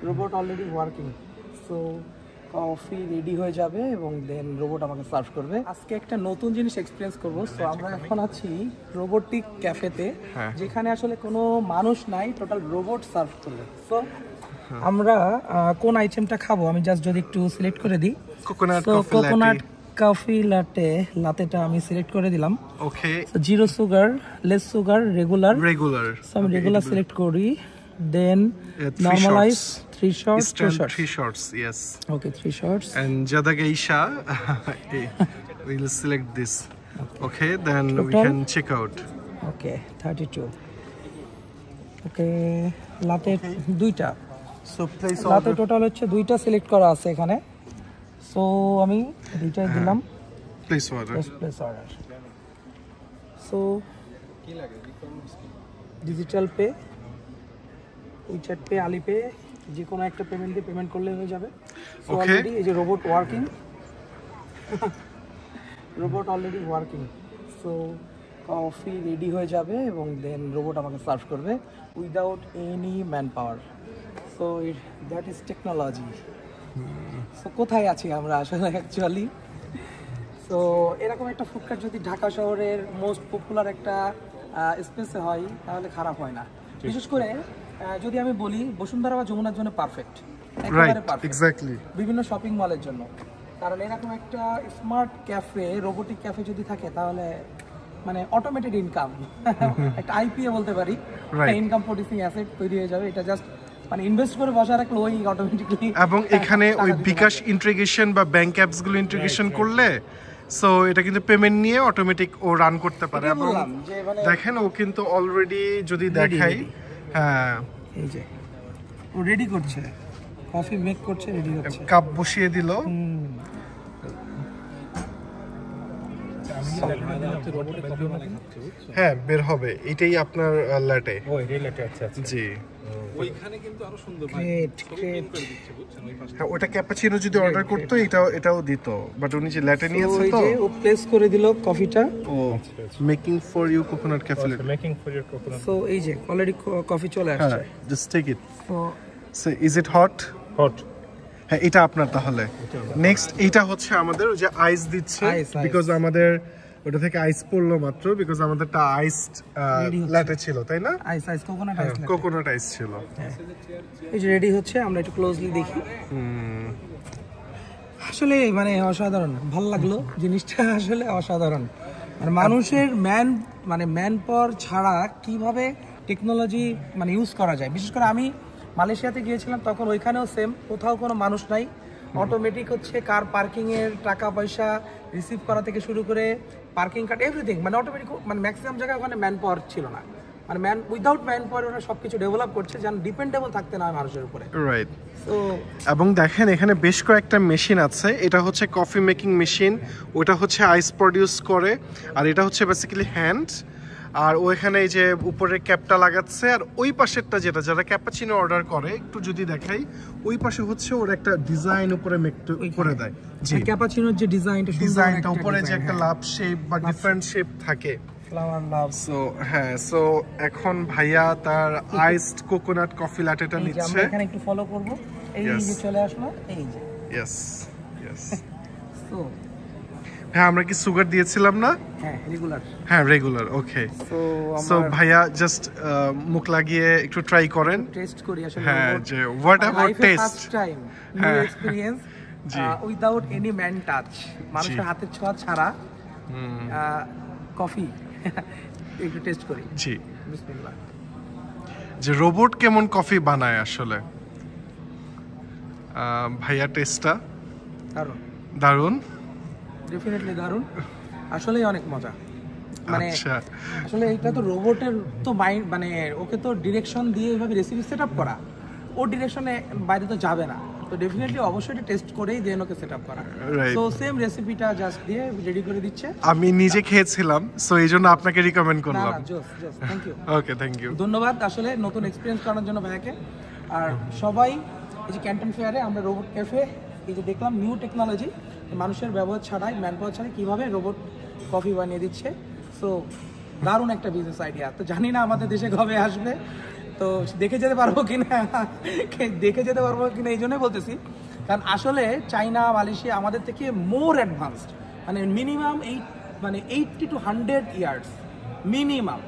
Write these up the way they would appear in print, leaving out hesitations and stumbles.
Robot already working. So coffee ready হয়ে যাবে এবং দেন রোবট আমাকে সার্ভ করবে। আজকে একটা নতুন জিনিস এক্সপিরিয়েন্স করবো। সো আমরা এখন আছি রোবোটিক ক্যাফেতে, যেখানে আসলে কোনো মানুষ নাই, টোটাল রোবট সার্ভ করবে। সো আমরা কোন আইটেমটা খাবো আমি জাস্ট যদি একটু সিলেক্ট করে দিই। কোকোনাট কফি লাটেটা আমি সিলেক্ট করে দিলাম। Okay, zero sugar, less sugar, regular. So আমি রেগুলার সিলেক্ট করি, then normalize 3 shots. Yes. Okay, 3 shots. And Jada Geisha we'll select this. Okay, then we can check out. Okay, 32. Okay, লাতে দুইটা। So place লাতে order. Total হচ্ছে দুইটা select করা আছে এখানে। So আমি দুইটাই দিলাম। Place order. Place order. So digital pay, WeChat pay, Alipay, যে কোনো একটা পেমেন্ট দিয়ে পেমেন্ট করলে হয়ে যাবে। সো অলরেডি এই যে robot working, so coffee ready হয়ে যাবে এবং দেন রোবট আমাকে সার্ভ করবে without any man power. So that is technology. So কোথায় আছি আমরা আসলে অ্যাকচুয়ালি? সো এরকম একটা ফুডকার্ট যদি ঢাকা শহরের মোস্ট পপুলার একটা স্পেসে হয় তাহলে খারাপ হয় না। বিশেষ করে যদি আমি বলি বসুন্ধরা বা যমুনার জন্য পারফেক্ট, একেবারে পারফেক্ট, এক্স্যাক্টলি বিভিন্ন শপিং মলের জন্য। কারণ এরকম একটা স্মার্ট ক্যাফে, রোবোটিক ক্যাফে যদি থাকে তাহলে মানে অটোমেটেড ইনকাম, একটা আইপিএ বলতে পারি, ইনকাম প্রোডিউসিং অ্যাসেট তৈরি হয়ে যাবে। এটা জাস্ট মানে ইনভেস্ট করে বসা রাখলে ওই অটোমেটিক্যালি। এবং এখানে ওই বিকাশ ইন্টিগ্রেশন বা ব্যাংক অ্যাপস গুলো ইন্টিগ্রেশন করলে সো এটা কিন্তু পেমেন্ট নিয়ে অটোমেটিক ও রান করতে পারে। এবং দেখেন ও কিন্তু অলরেডি যদি দেখাই, হ্যাঁ এই যে ও রেডি করছে, কফি মেক করছে, রেডি হচ্ছে, কাপ বসিয়ে দিল। হ্যাঁ বের হবে, এটাই আপনার ল্যাটে। ও এই ল্যাটে, আচ্ছা আচ্ছা জি। ওইখানে কিন্তু আরো সুন্দর ভাই করে দিচ্ছে, বুঝছেন? ওই পাশে হ্যাঁ, ওটা ক্যাপাচিনো যদি অর্ডার করতো এটাও দিত, বাট উনি যে ল্যাটে নিয়েছে তো ও প্লেস করে দিল কফিটা। ও making for you coconut cafe. Making for your coconut. So এই যে অলরেডি কফি চলে আসছে। Just take it. So is it hot? Hot. হ্যাঁ এটা আপনার তাহলে। নেক্সট এইটা হচ্ছে আমাদের ওই যে আইস দিচ্ছে, বিকজ আমাদের ওটা থেকে আইস পড়লো মাত্র, বিকজ আমাদেরটা আইসড ল্যাটে ছিল, তাই না? আইস কোকোনাট আইস, কোকোনাট আইস ছিল। এই যে রেডি হচ্ছে, আমরা একটু ক্লোজলি দেখি। আসলে মানে অসাধারণ, ভালো লাগলো জিনিসটা, আসলে অসাধারণ। আর মানুষের ম্যান পাওয়ার ছাড়া কিভাবে টেকনোলজি মানে ইউজ করা যায়। বিশেষ করে আমি মালয়েশিয়াতে গিয়েছিলাম, তখন ওইখানেও সেম, কোথাও কোনো মানুষ নাই, অটোমেটিক হচ্ছে কার পার্কিং এর টাকা পয়সা রিসিভ করা থেকে শুরু করে পার্কিং কার্ড এভরিথিং, মানে অটোমেটিক, মানে ম্যাক্সিমাম জায়গায় ওখানে ম্যান পাওয়ার ছিল না, মানে উইদাউট ম্যান পাওয়ার ওরা সবকিছু ডেভেলপ করছে, যেন ডিপেন্ডেবল থাকতে না হয় মানুষের উপরে। রাইট। তো এবং দেখেন এখানে বেশ কয়েকটা মেশিন আছে। এটা হচ্ছে কফি মেকিং মেশিন, ওটা হচ্ছে আইস প্রডিউস করে, আর এটা হচ্ছে বেসিক্যালি হ্যান্ড। আর ও এখানে এই যে উপরের ক্যাপটা লাগাচ্ছে, আর ওই পাশেরটা যেটা যারা ক্যাপাচিনো অর্ডার করে, একটু যদি দেখাই, ওই পাশে হচ্ছে ওর একটা ডিজাইন উপরে করে দেয়। জি, ক্যাপাচিনোর যে ডিজাইনটা উপরে যে একটা লাভ শেপ বা ডিফারেন্ট শেপ থাকে, ফ্লাওয়ার লাভ। সো হ্যাঁ, সো এখন ভাইয়া তার আইসড কোকোনাট কফি ল্যাটেটা নিচ্ছে। আমরা এখানে একটু ফলো করব। এই যে চলে আসলো, এই যে ইয়েস। সো হ্যাঁ, আমরা কি সুগার দিয়েছিলাম না? হ্যাঁ, রেগুলার। হ্যাঁ, রেগুলার। ওকে, সো ভাইয়া জাস্ট মুখ লাগিয়ে একটু ট্রাই করেন, টেস্ট করি আসলে। হ্যাঁ, যে what about test, first time new experience without any man touch, মানুষের হাতের ছোঁয়া ছাড়া কফি একটু টেস্ট করি। জি, বিসমিল্লাহ। যে রোবট কেমন কফি বানায় আসলে। ভাইয়া টেস্টটা দারুণ, ডেফিনেটলি দারুণ, আসলেই অনেক মজা। মানে আসলে এটা তো রোবটের তো মাইন্ড, মানে ওকে তো ডিরেকশন দিয়ে এইভাবে রেসিপি সেট আপ করা, ও ডিরেকশনে বাইরে তো যাবে না, তো ডেফিনেটলি অবশ্যই এটা টেস্ট করেই দেন ওকে সেট আপ করা। সো সেম রেসিপিটা জাস্ট দিয়ে রেডি করে দিচ্ছে। আমি নিজে খেয়েছিলাম, সো এই জন্য আপনাকে রিকমেন্ড করলাম। Thank you. Okay, thank you, ধন্যবাদ আসলে নতুন এক্সপিরিয়েন্স করার জন্য ভাইয়াকে। আর সবাই এই যে ক্যান্টন ফেয়ারে আমরা রোবট ক্যাফে এই যে দেখলাম, নিউ টেকনোলজি, মানুষের ব্যবহার ছাড়াই, ম্যান পাওয়ার ছাড়াই কীভাবে রোবট কফি বানিয়ে দিচ্ছে। সো দারুণ একটা বিজনেস আইডিয়া। তো জানি না আমাদের দেশে কবে আসবে, তো দেখে যেতে পারবো কিনা এই জন্যই বলতেছি, কারণ আসলে চাইনা মালয়েশিয়া আমাদের থেকে মোর অ্যাডভান্সড, মানে মিনিমাম 80 to 100 ইয়ার্স মিনিমাম,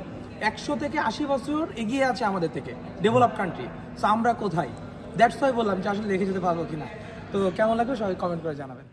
100 থেকে 80 বছর এগিয়ে আছে আমাদের থেকে ডেভেলপ কান্ট্রি। সো আমরা কোথায়, দ্যাটস ওয়াই বললাম যে আসলে দেখে যেতে পারবো কিনা। তো কেমন লাগবে সবাই কমেন্ট করে জানাবেন।